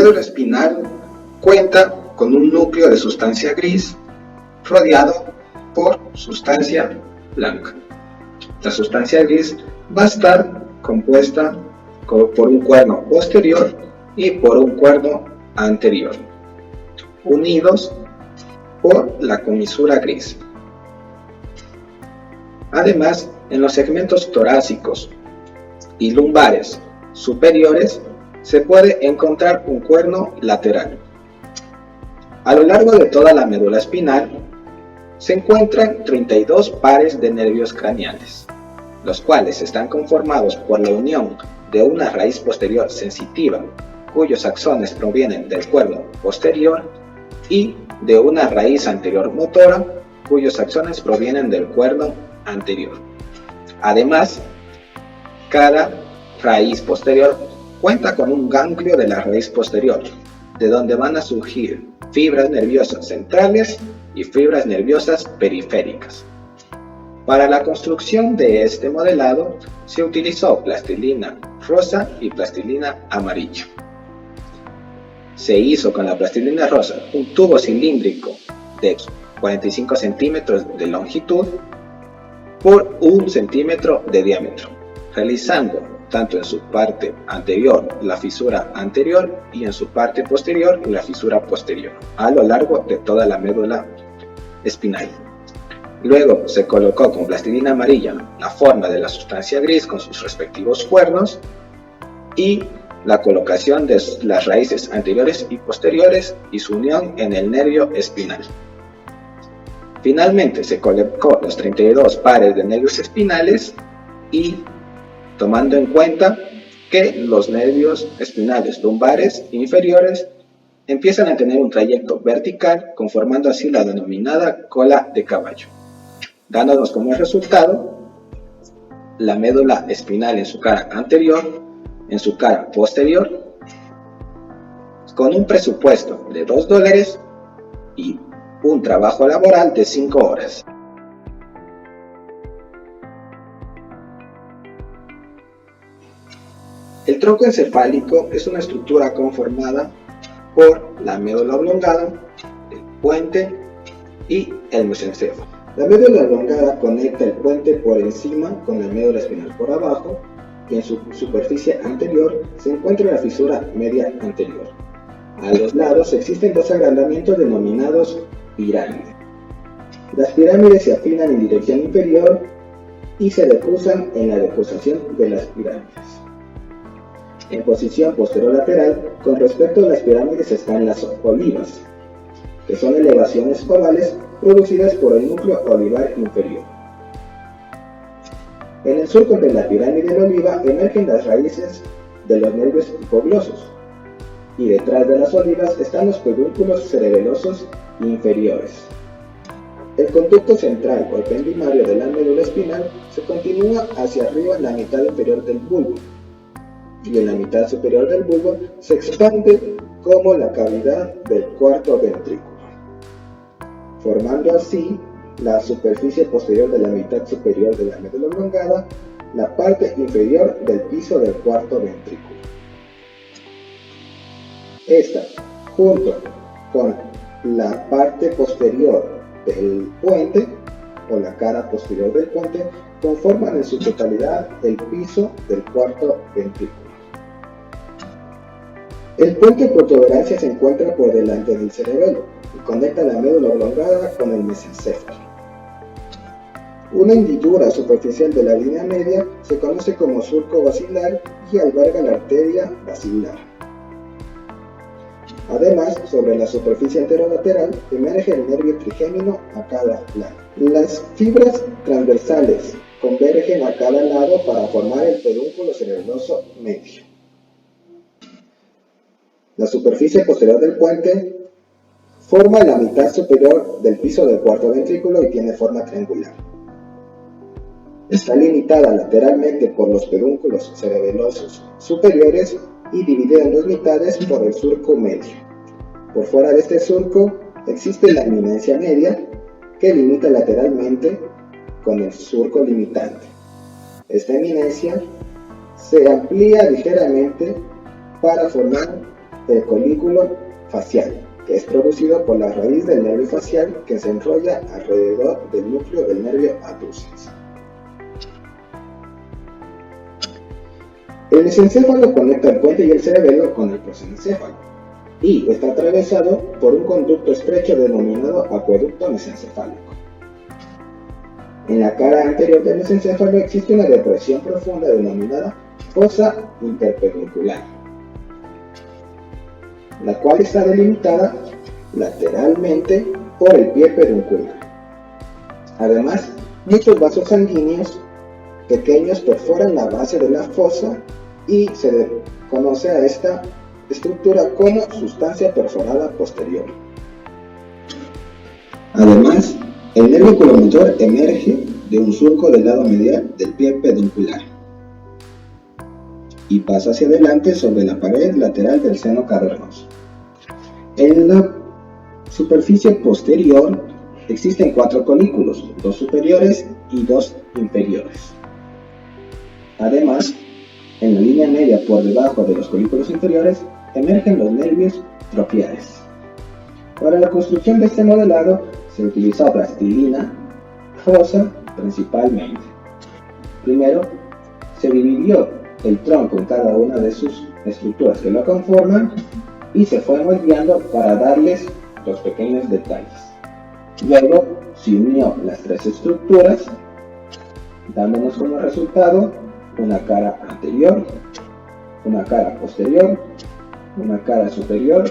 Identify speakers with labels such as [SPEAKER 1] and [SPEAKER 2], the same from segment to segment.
[SPEAKER 1] médula espinal cuenta con un núcleo de sustancia gris rodeado por sustancia blanca. La sustancia gris va a estar compuesta por un cuerno posterior y por un cuerno anterior, unidos por la comisura gris. Además, en los segmentos torácicos y lumbares superiores se puede encontrar un cuerno lateral. A lo largo de toda la médula espinal se encuentran 32 pares de nervios craneales, los cuales están conformados por la unión de una raíz posterior sensitiva, cuyos axones provienen del cuerno posterior, y de una raíz anterior motora, cuyos axones provienen del cuerno anterior. Además, cada raíz posterior cuenta con un ganglio de la raíz posterior, de donde van a surgir fibras nerviosas centrales y fibras nerviosas periféricas. Para la construcción de este modelado se utilizó plastilina rosa y plastilina amarilla. Se hizo con la plastilina rosa un tubo cilíndrico de 45 centímetros de longitud por 1 centímetro de diámetro, realizando tanto en su parte anterior la fisura anterior y en su parte posterior la fisura posterior, a lo largo de toda la médula espinal. Luego se colocó con plastilina amarilla la forma de la sustancia gris con sus respectivos cuernos y la colocación de las raíces anteriores y posteriores y su unión en el nervio espinal. Finalmente se colocó los 32 pares de nervios espinales y tomando en cuenta que los nervios espinales lumbares inferiores empiezan a tener un trayecto vertical, conformando así la denominada cola de caballo, dándonos como resultado la médula espinal en su cara anterior, en su cara posterior, con un presupuesto de $2 y un trabajo laboral de 5 horas. El tronco encefálico es una estructura conformada por la médula oblongada, el puente y el mesencéfalo. La médula oblongada conecta el puente por encima con la médula espinal por abajo y en su superficie anterior se encuentra la fisura media anterior. A los lados existen dos agrandamientos denominados pirámides. Las pirámides se afinan en dirección inferior y se decrusan en la decruzación de las pirámides. En posición posterolateral, con respecto a las pirámides están las olivas, que son elevaciones ovales producidas por el núcleo olivar inferior. En el surco de la pirámide de oliva emergen las raíces de los nervios hipoglosos, y detrás de las olivas están los pedúnculos cerebelosos inferiores. El conducto central o ependimario de la médula espinal se continúa hacia arriba en la mitad inferior del bulbo, y en la mitad superior del bulbo se expande como la cavidad del cuarto ventrículo, formando así la superficie posterior de la mitad superior de la médula oblongada, la parte inferior del piso del cuarto ventrículo. Esta, junto con la parte posterior del puente, o la cara posterior del puente, conforman en su totalidad el piso del cuarto ventrículo. El puente protuberancia se encuentra por delante del cerebelo y conecta la médula oblongada con el mesencéfalo. Una hendidura superficial de la línea media se conoce como surco basilar y alberga la arteria basilar. Además, sobre la superficie anterolateral emerge el nervio trigémino a cada lado. Las fibras transversales convergen a cada lado para formar el pedúnculo cerebeloso medio. La superficie posterior del puente forma la mitad superior del piso del cuarto ventrículo y tiene forma triangular. Está limitada lateralmente por los pedúnculos cerebelosos superiores y dividida en dos mitades por el surco medio. Por fuera de este surco existe la eminencia media que limita lateralmente con el surco limitante. Esta eminencia se amplía ligeramente para formar el colículo facial, que es producido por la raíz del nervio facial que se enrolla alrededor del núcleo del nervio abducens. El mesencéfalo conecta el puente y el cerebelo con el prosencéfalo y está atravesado por un conducto estrecho denominado acueducto mesencefálico. En la cara anterior del mesencéfalo existe una depresión profunda denominada fosa interpeduncular, la cual está delimitada lateralmente por el pie peduncular. Además, muchos vasos sanguíneos pequeños perforan la base de la fosa y se le conoce a esta estructura como sustancia perforada posterior. Además, el nervio oculomotor emerge de un surco del lado medial del pie peduncular y pasa hacia adelante sobre la pared lateral del seno cavernoso. En la superficie posterior existen 4 colículos, 2 superiores y 2 inferiores. Además, en la línea media por debajo de los colículos inferiores emergen los nervios troquiales. Para la construcción de este modelado se utilizó plastilina rosa principalmente. Primero, se dividió el tronco en cada una de sus estructuras que lo conforman y se fue moldeando para darles los pequeños detalles. Luego se unió las 3 estructuras, dándonos como resultado una cara anterior, una cara posterior, una cara superior,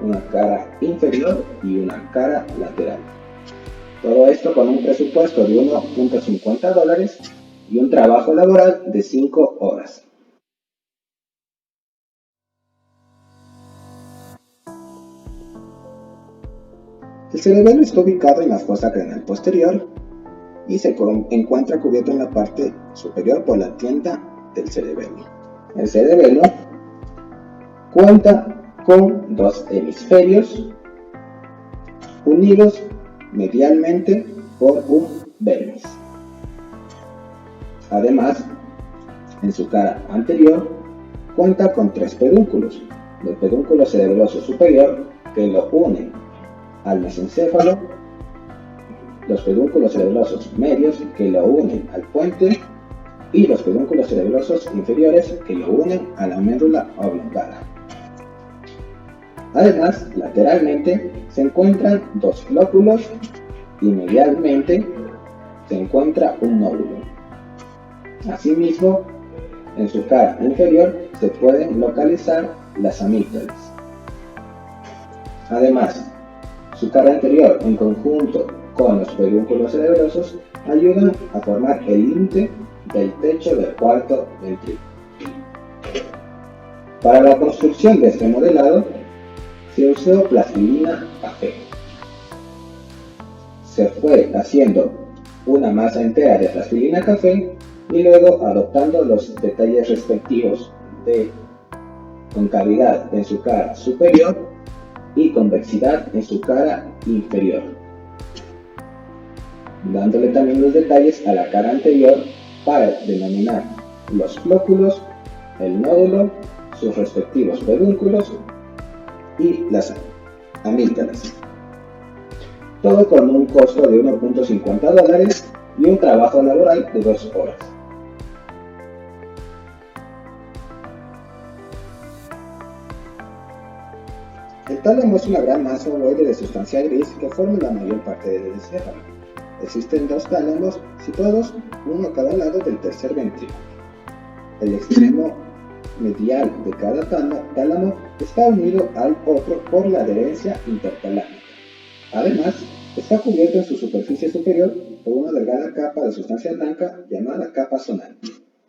[SPEAKER 1] una cara inferior y una cara lateral. Todo esto con un presupuesto de $1.50 y un trabajo laboral de 5 horas. El cerebelo está ubicado en la fosa craneal posterior y se encuentra cubierto en la parte superior por la tienda del cerebelo. El cerebelo cuenta con 2 hemisferios unidos medialmente por un vermis. Además, en su cara anterior cuenta con 3 pedúnculos: el pedúnculo cerebeloso superior, que lo une al mesencéfalo, los pedúnculos cerebelosos medios, que lo unen al puente, y los pedúnculos cerebelosos inferiores, que lo unen a la médula oblongada. Además, lateralmente se encuentran 2 lóculos y medialmente se encuentra un nódulo. Asimismo, en su cara inferior se pueden localizar las amígdalas. Además, su cara anterior, en conjunto con los pedúnculos cerebelosos, ayudan a formar el límite del techo del cuarto ventrículo. Para la construcción de este modelado se usó plastilina café. Se fue haciendo una masa entera de plastilina café y luego adoptando los detalles respectivos de concavidad en su cara superior y convexidad en su cara inferior, dándole también los detalles a la cara anterior para denominar los flóculos, el nódulo, sus respectivos pedúnculos y las amígdalas. Todo con un costo de $1.50 y un trabajo laboral de 2 horas. El tálamo es una gran masa ovoide de sustancia gris que forma la mayor parte del encéfalo. Existen 2 tálamos situados, uno a cada lado del tercer ventrículo. El extremo medial de cada tálamo está unido al otro por la adherencia intertalámica. Además, está cubierto en su superficie superior por una delgada capa de sustancia blanca llamada capa zonal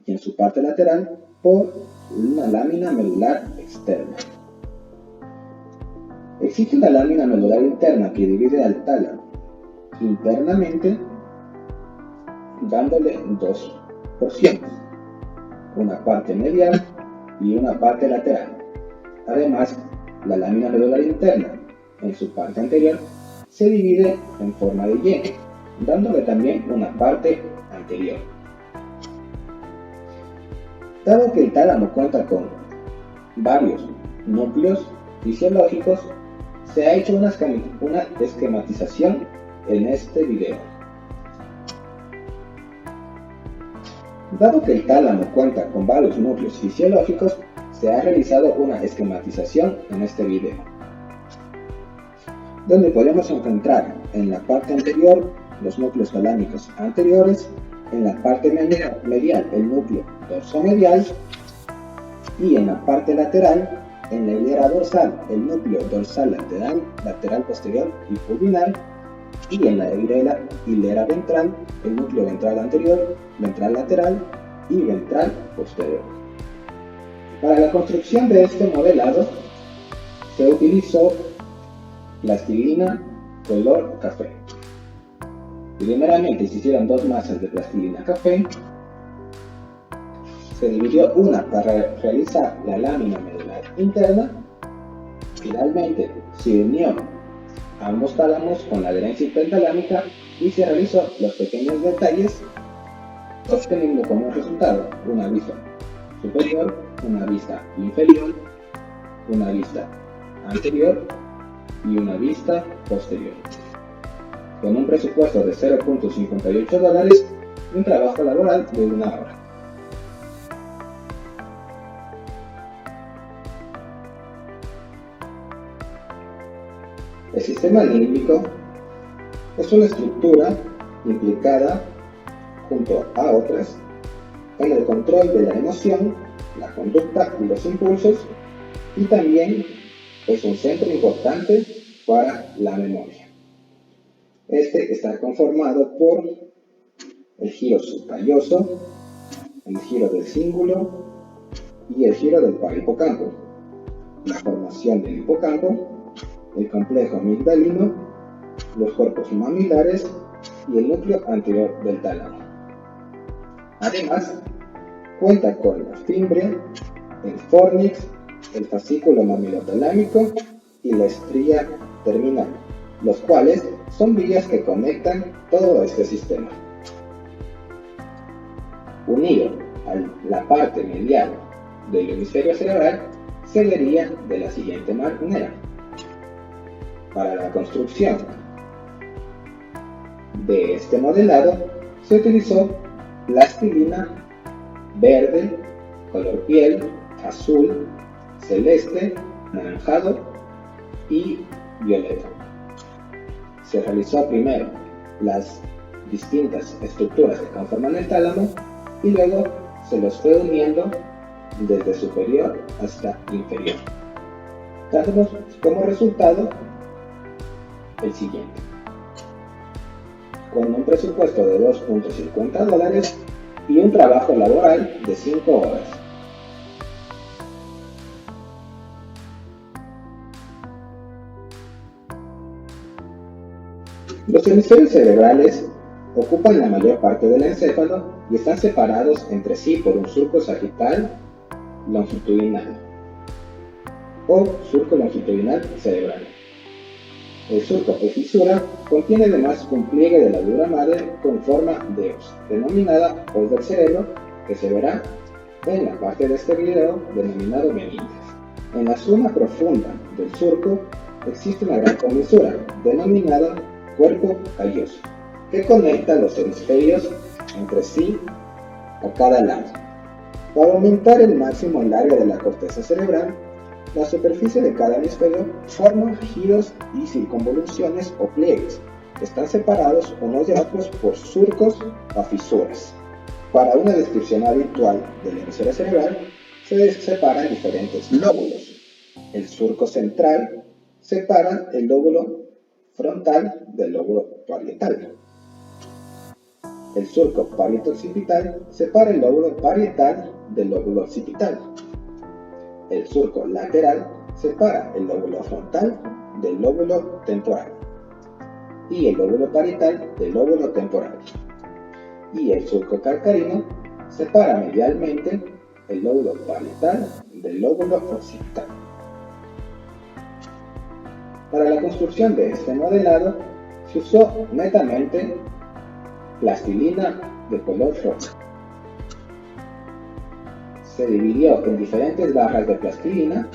[SPEAKER 1] y en su parte lateral por una lámina medular externa. Existe una lámina medular interna que divide al tálamo internamente, dándole 2 porciones, una parte medial y una parte lateral. Además, la lámina medular interna, en su parte anterior, se divide en forma de Y, dándole también una parte anterior. Dado que el tálamo cuenta con varios núcleos, fisiológicos, se ha hecho una esquematización en este video. Dado que el tálamo cuenta con varios núcleos fisiológicos, se ha realizado una esquematización en este video, donde podemos encontrar en la parte anterior los núcleos talámicos anteriores, en la parte medial el núcleo dorsomedial y en la parte lateral, en la hilera dorsal, el núcleo dorsal lateral posterior y pulvinar, y en la hilera ventral, el núcleo ventral anterior, ventral lateral y ventral posterior. Para la construcción de este modelado se utilizó plastilina color café. Primeramente se hicieron dos masas de plastilina café. Se dividió una para realizar la lámina medular interna. Finalmente se unió ambos tálamos con la adherencia hipertalámica y se realizó los pequeños detalles, obteniendo como resultado una vista superior, una vista inferior, una vista anterior y una vista posterior, con un presupuesto de $0.58 y un trabajo laboral de 1 hora. El sistema límbico es una estructura implicada junto a otras en el control de la emoción, la conducta y los impulsos, y también es un centro importante para la memoria. Este está conformado por el giro subcalloso, el giro del cíngulo y el giro del parahipocampo, la formación del hipocampo, el complejo amigdalino, los cuerpos mamilares y el núcleo anterior del tálamo. Además, cuenta con la fimbria, el fornix, el fascículo mamilotalámico y la estría terminal, los cuales son vías que conectan todo este sistema. Unido a la parte medial del hemisferio cerebral, se vería de la siguiente manera. Para la construcción de este modelado se utilizó plastilina verde, color piel, azul, celeste, anaranjado y violeta. Se realizó primero las distintas estructuras que conforman el tálamo y luego se los fue uniendo desde superior hasta inferior, dándonos como resultado el siguiente, con un presupuesto de $2.50 y un trabajo laboral de 5 horas. Los hemisferios cerebrales ocupan la mayor parte del encéfalo y están separados entre sí por un surco sagital longitudinal o surco longitudinal cerebral. El surco o fisura contiene además un pliegue de la dura madre con forma de hoz, denominada hoz del cerebro, que se verá en la parte de este video denominado meninges. En la zona profunda del surco existe una gran comisura denominada cuerpo calloso, que conecta los hemisferios entre sí a cada lado. Para aumentar el máximo alargue de la corteza cerebral, la superficie de cada hemisferio forma giros y circunvoluciones o pliegues, que están separados unos de otros por surcos o fisuras. Para una descripción habitual del hemisferio cerebral, se separa en diferentes lóbulos. El surco central separa el lóbulo frontal del lóbulo parietal. El surco parieto-occipital separa el lóbulo parietal del lóbulo occipital. El surco lateral separa el lóbulo frontal del lóbulo temporal y el lóbulo parietal del lóbulo temporal. Y el surco calcarino separa medialmente el lóbulo parietal del lóbulo occipital. Para la construcción de este modelado se usó netamente plastilina de color rosa. Se dividió en diferentes barras de plastilina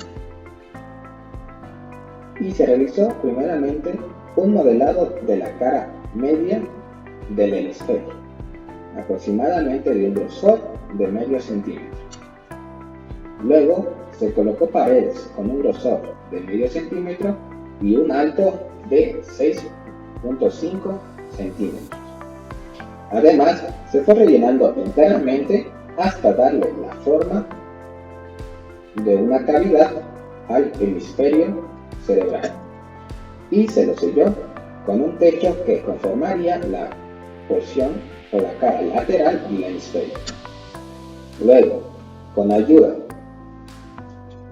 [SPEAKER 1] y se realizó primeramente un modelado de la cara media del hemisferio, aproximadamente de un grosor de medio centímetro. Luego se colocó paredes con un grosor de medio centímetro y un alto de 6.5 centímetros. Además, se fue rellenando enteramente hasta darle la forma de una cavidad al hemisferio cerebral y se lo selló con un techo que conformaría la porción o la cara lateral del hemisferio. Luego, con ayuda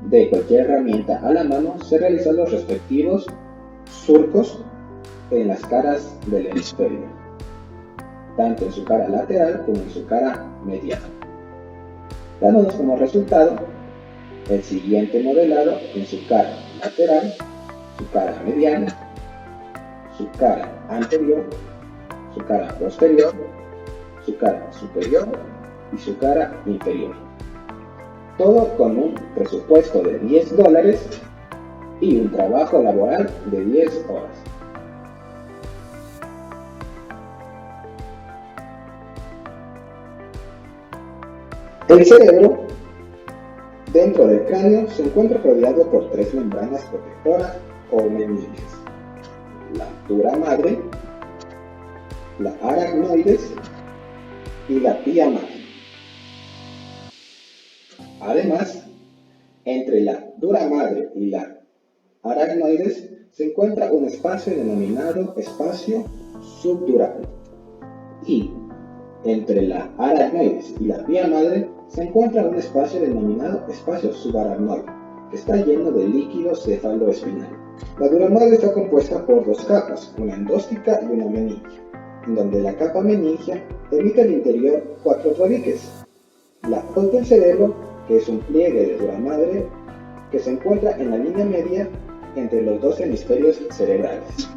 [SPEAKER 1] de cualquier herramienta a la mano, se realizan los respectivos surcos en las caras del hemisferio, tanto en su cara lateral como en su cara mediana, dándonos como resultado el siguiente modelado en su cara lateral, su cara mediana, su cara anterior, su cara posterior, su cara superior y su cara inferior. Todo con un presupuesto de $10 y un trabajo laboral de 10 horas. El cerebro, dentro del cráneo, se encuentra rodeado por 3 membranas protectoras o meninges: la dura madre, la aracnoides y la pía madre. Además, entre la dura madre y la aracnoides se encuentra un espacio denominado espacio subdural, y entre la aracnoides y la pía madre se encuentra un espacio denominado espacio subaracnoide, que está lleno de líquido cefaloespinal. La dura madre está compuesta por 2 capas, una endóstica y una meningia, en donde la capa meningia evita al interior 4 tabiques: la hoz del cerebro, que es un pliegue de dura madre que se encuentra en la línea media entre los 2 hemisferios cerebrales;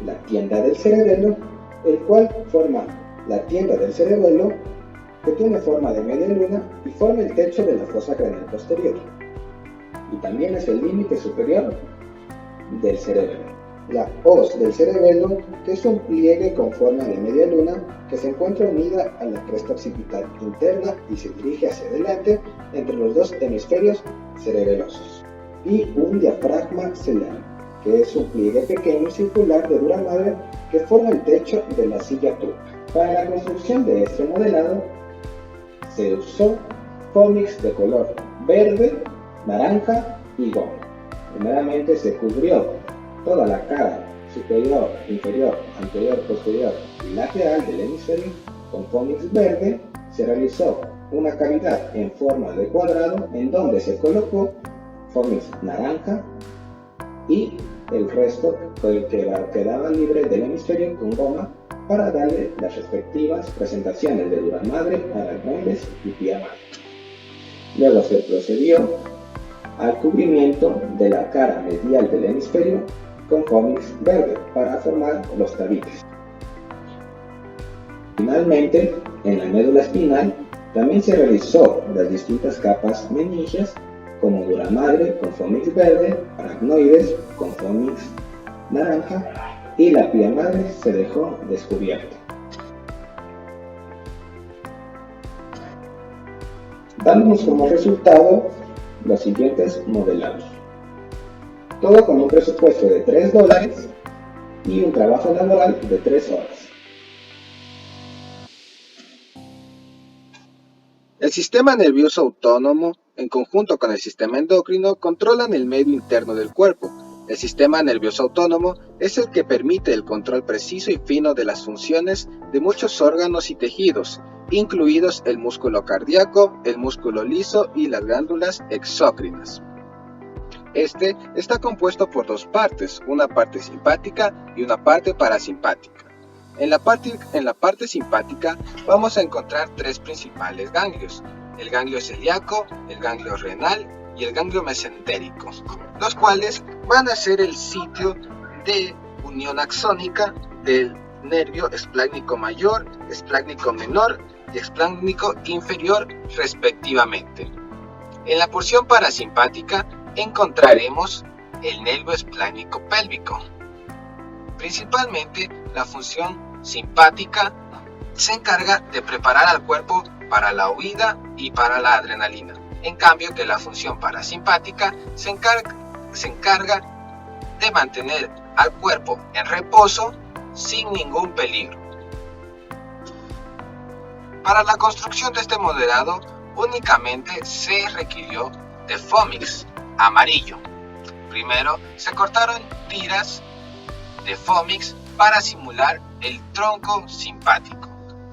[SPEAKER 1] la tienda del cerebelo, el cual forma la tienda del cerebelo, que tiene forma de media luna y forma el techo de la fosa craneal posterior, y también es el límite superior del cerebelo; la hoz del cerebelo, que es un pliegue con forma de media luna que se encuentra unida a la cresta occipital interna y se dirige hacia adelante entre los 2 hemisferios cerebelosos; y un diafragma celar, que es un pliegue pequeño y circular de dura madre que forma el techo de la silla turca. Para la construcción de este modelado se usó Fonix de color verde, naranja y goma. Primeramente se cubrió toda la cara superior, inferior, anterior, posterior y lateral del hemisferio con Fonix verde. Se realizó una cavidad en forma de cuadrado en donde se colocó Fonix naranja y el resto quedaba libre del hemisferio con goma para darle las respectivas presentaciones de dura madre, aracnoides y pía madre. Luego se procedió al cubrimiento de la cara medial del hemisferio con Fonix verde para formar los tabiques. Finalmente, en la médula espinal también se realizó las distintas capas meningias, como dura madre con Fonix verde, aracnoides con Fonix naranja, y la pía madre se dejó descubierta, dándonos como resultado los siguientes modelados. Todo con un presupuesto de $3 y un trabajo laboral de 3 horas. El sistema nervioso autónomo, en conjunto con el sistema endocrino, controlan el medio interno del cuerpo. El sistema nervioso autónomo es el que permite el control preciso y fino de las funciones de muchos órganos y tejidos, incluidos el músculo cardíaco, el músculo liso y las glándulas exócrinas. Este está compuesto por 2 partes, una parte simpática y una parte parasimpática. En la parte simpática vamos a encontrar 3 principales ganglios: el ganglio celíaco, el ganglio renal y el ganglio mesentérico, los cuales van a ser el sitio de unión axónica del nervio esplácnico mayor, esplácnico menor y esplácnico inferior respectivamente. En la porción parasimpática encontraremos el nervio esplánico pélvico. Principalmente, la función simpática se encarga de preparar al cuerpo para la huida y para la adrenalina. En cambio, que la función parasimpática se encarga de mantener al cuerpo en reposo sin ningún peligro. Para la construcción de este modelado únicamente se requirió de Foamix amarillo. Primero se cortaron tiras de Foamix para simular el tronco simpático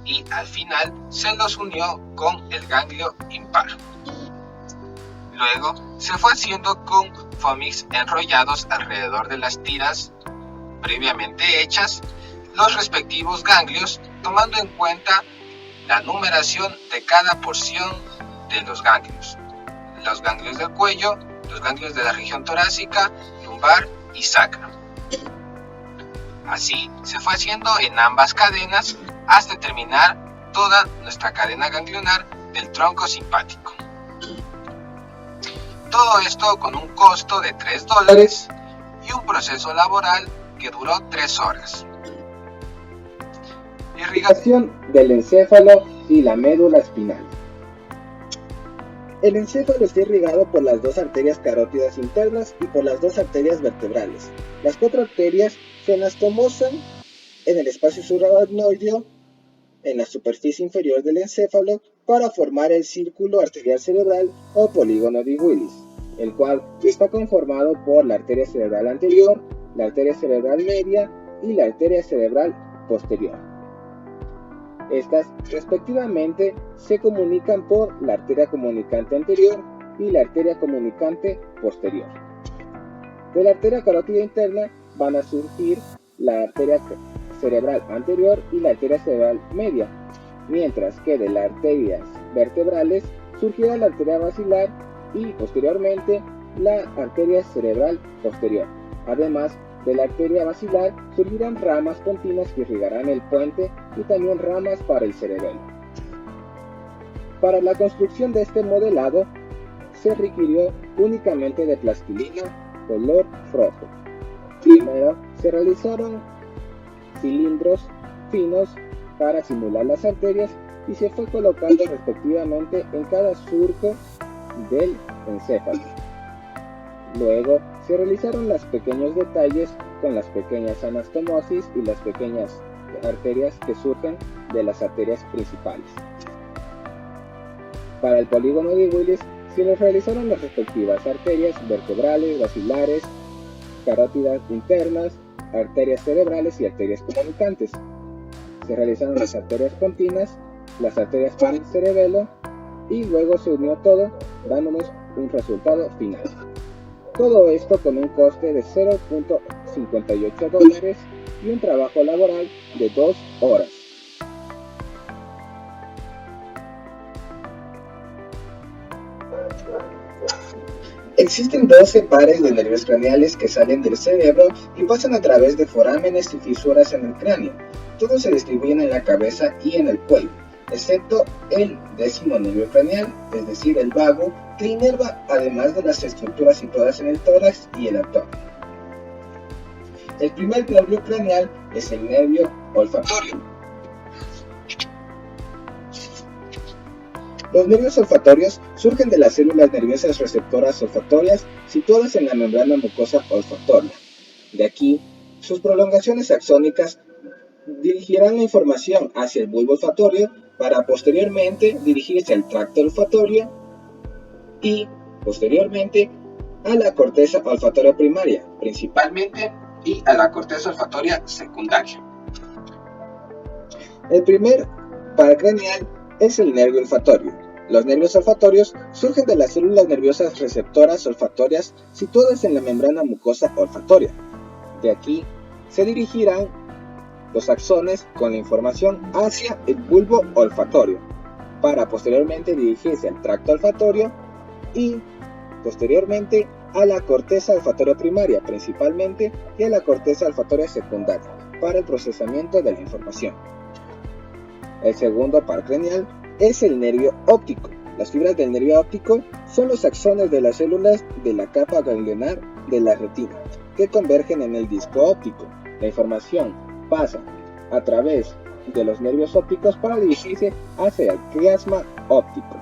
[SPEAKER 1] y al final se los unió con el ganglio impar. Luego se fue haciendo con Foamix enrollados alrededor de las tiras previamente hechas los respectivos ganglios, tomando en cuenta la numeración de cada porción de los ganglios del cuello, los ganglios de la región torácica, lumbar y sacra. Así se fue haciendo en ambas cadenas hasta terminar toda nuestra cadena ganglionar del tronco simpático. Todo esto con un costo de $3 y un proceso laboral que duró 3 horas.
[SPEAKER 2] Irrigación del encéfalo y la médula espinal. El encéfalo está irrigado por las 2 arterias carótidas internas y por las 2 arterias vertebrales. Las 4 arterias se anastomosan en el espacio subaracnoideo en la superficie inferior del encéfalo para formar el círculo arterial cerebral o polígono de Willis, el cual está conformado por la arteria cerebral anterior, la arteria cerebral media y la arteria cerebral posterior. Estas, respectivamente, se comunican por la arteria comunicante anterior y la arteria comunicante posterior. De la arteria carótida interna van a surgir la arteria cerebral anterior y la arteria cerebral media, mientras que de las arterias vertebrales surgirá la arteria basilar y, posteriormente, la arteria cerebral posterior. Además, de la arteria basilar surgirán ramas continuas que irrigarán el puente y también ramas para el cerebelo. Para la construcción de este modelado se requirió únicamente de plastilina color rojo. Primero se realizaron cilindros finos para simular las arterias y se fue colocando respectivamente en cada surco del encéfalo. Luego se realizaron los pequeños detalles con las pequeñas anastomosis y las pequeñas arterias que surgen de las arterias principales. Para el polígono de Willis se les realizaron las respectivas arterias vertebrales, basilares, carótidas internas, arterias cerebrales y arterias comunicantes. Se realizaron las arterias continuas, las arterias para el cerebelo y luego se unió todo dándonos un resultado final. Todo esto con un coste de $0.58 y un trabajo laboral de 2 horas. Existen 12 pares de nervios craneales que salen del cerebro y pasan a través de forámenes y fisuras en el cráneo. Todos se distribuyen en la cabeza y en el cuello, excepto el 10º nervio craneal, es decir, el vago, que inerva además de las estructuras situadas en el tórax y el abdomen. El primer nervio craneal es el nervio olfatorio. Los nervios olfatorios surgen de las células nerviosas receptoras olfatorias situadas en la membrana mucosa olfatoria. De aquí, sus prolongaciones axónicas dirigirán la información hacia el bulbo olfatorio para posteriormente dirigirse al tracto olfatorio y, posteriormente, a la corteza olfatoria primaria, principalmente, y a la corteza olfatoria secundaria. El primer par craneal es el nervio olfatorio. Los nervios olfatorios surgen de las células nerviosas receptoras olfatorias situadas en la membrana mucosa olfatoria. De aquí se dirigirán los axones con la información hacia el bulbo olfatorio, para posteriormente dirigirse al tracto olfatorio y posteriormente a la corteza olfatoria primaria principalmente y a la corteza olfatoria secundaria para el procesamiento de la información. El segundo par craneal es el nervio óptico. Las fibras del nervio óptico son los axones de las células de la capa ganglionar de la retina, que convergen en el disco óptico. La información pasa a través de los nervios ópticos para dirigirse hacia el quiasma óptico,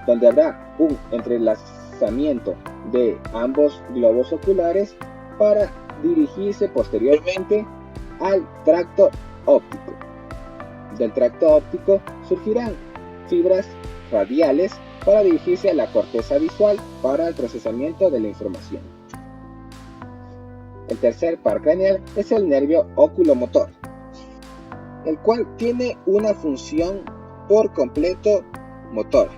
[SPEAKER 2] donde habrá un entrelazamiento de ambos globos oculares para dirigirse posteriormente al tracto óptico. Del tracto óptico surgirán fibras radiales para dirigirse a la corteza visual para el procesamiento de la información. El tercer par craneal es el nervio oculomotor, el cual tiene una función por completo motora.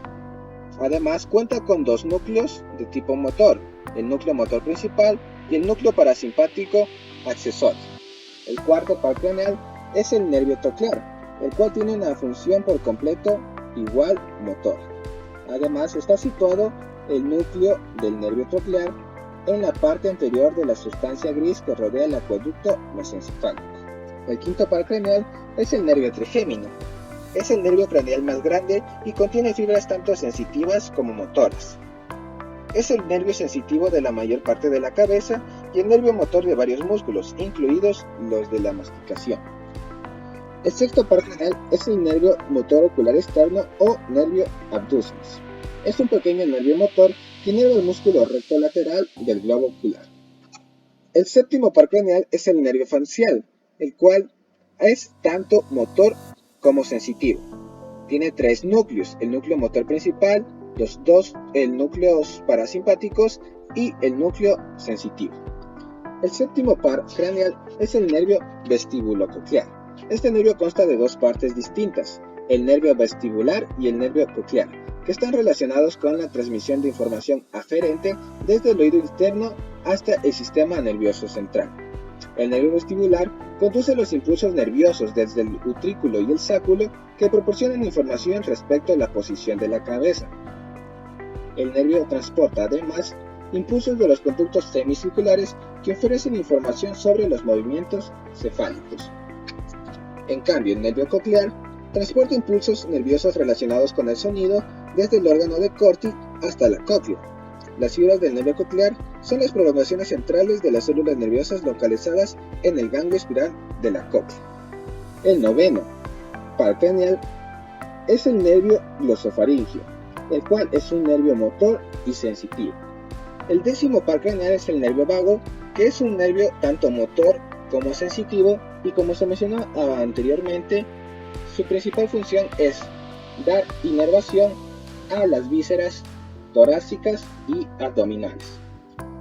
[SPEAKER 2] Además, cuenta con dos núcleos de tipo motor, el núcleo motor principal y el núcleo parasimpático accesorio. El cuarto par craneal es el nervio troclear, el cual tiene una función por completo igual motora. Además, está situado el núcleo del nervio troclear en la parte anterior de la sustancia gris que rodea el acueducto mesencefálico. El quinto par craneal es el nervio trigémino. Es el nervio craneal más grande y contiene fibras tanto sensitivas como motoras. Es el nervio sensitivo de la mayor parte de la cabeza y el nervio motor de varios músculos, incluidos los de la masticación. El sexto par craneal es el nervio motor ocular externo o nervio abducens. Es un pequeño nervio motor que inerva el músculo recto lateral del globo ocular. El séptimo par craneal es el nervio facial, el cual es tanto motor como sensitivo. Tiene tres núcleos: el núcleo motor principal, los dos núcleos parasimpáticos y el núcleo sensitivo. El séptimo par craneal es el nervio vestibulococlear. Este nervio consta de dos partes distintas, el nervio vestibular y el nervio coclear, que están relacionados con la transmisión de información aferente desde el oído interno hasta el sistema nervioso central. El nervio vestibular conduce los impulsos nerviosos desde el utrículo y el sáculo que proporcionan información respecto a la posición de la cabeza. El nervio transporta además impulsos de los conductos semicirculares que ofrecen información sobre los movimientos cefálicos. En cambio, el nervio coclear transporta impulsos nerviosos relacionados con el sonido desde el órgano de Corti hasta la cóclea. Las fibras del nervio coclear son las prolongaciones centrales de las células nerviosas localizadas en el ganglio espiral de la cóclea. El noveno par craneal es el nervio glosofaringio, el cual es un nervio motor y sensitivo. El décimo par craneal es el nervio vago, que es un nervio tanto motor como sensitivo, y como se mencionó anteriormente, su principal función es dar inervación a las vísceras torácicas y abdominales.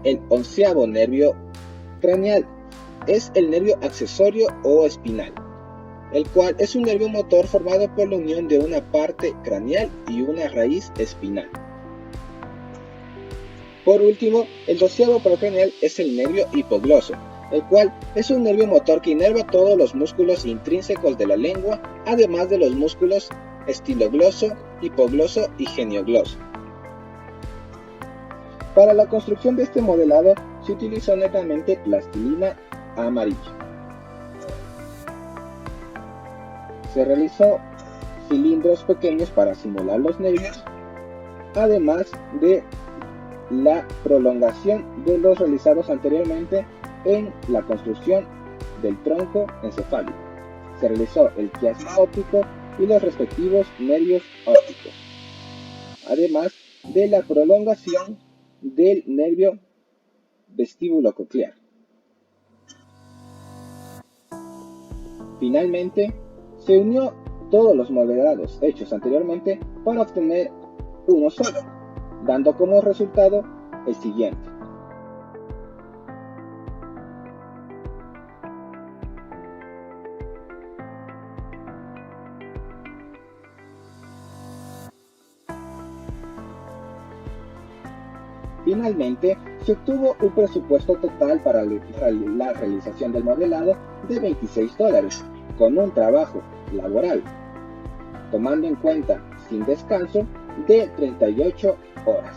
[SPEAKER 2] El onceavo nervio craneal es el nervio accesorio o espinal, el cual es un nervio motor formado por la unión de una parte craneal y una raíz espinal. Por último, el doceavo par craneal es el nervio hipogloso, el cual es un nervio motor que inerva todos los músculos intrínsecos de la lengua, además de los músculos estilogloso, hipogloso y geniogloso. Para la construcción de este modelado se utilizó netamente plastilina amarilla. Se realizó cilindros pequeños para simular los nervios, además de la prolongación de los realizados anteriormente en la construcción del tronco encefálico. Se realizó el quiasma óptico y los respectivos nervios ópticos, además de la prolongación del nervio vestibulococlear. Finalmente, se unió todos los modelados hechos anteriormente para obtener uno solo, dando como resultado el siguiente. Finalmente, se obtuvo un presupuesto total para la realización del modelado de $26, con un trabajo laboral, tomando en cuenta sin descanso, de 38 horas.